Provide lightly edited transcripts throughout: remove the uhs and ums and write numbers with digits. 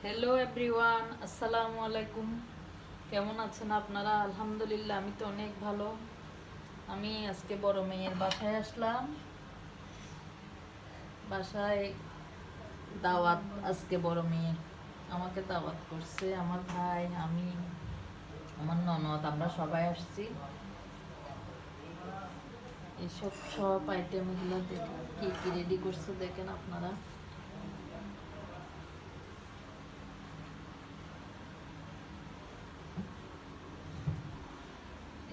Hello everyone, আসসালামু আলাইকুম। কেমন আছেন আপনারা? আলহামদুলিল্লাহ, আমি তো অনেক ভালো। আমি আজকে বড় মেয়ের বাসায় আসলাম। বাসায় দাওয়াত, আজকে বড় মেয়ের আমাকে দাওয়াত করছে আমার ভাই, আমি, আমার ননদ, আমরা সবাই আসছি। এইসব সব আইটেমগুলো দেখে কি কি রেডি করছে দেখেন আপনারা।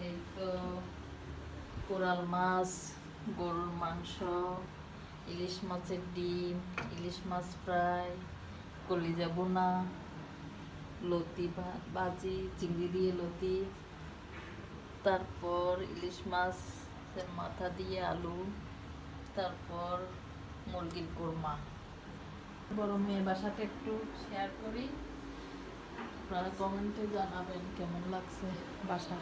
এই তো কোরাল মাছ, গরুর মাংস, ইলিশ মাছের ডিম, ইলিশ মাছ ফ্রাই, কলিজা বোনা, লতি ভাজি, চিংড়ি দিয়ে লতি, তারপর ইলিশ মাছের মাথা দিয়ে আলু, তারপর মুরগির কোরমা। বড় মেয়ের বাসাটা একটু শেয়ার করি, আপনারা কমেন্টে জানাবেন কেমন লাগছে বাসা।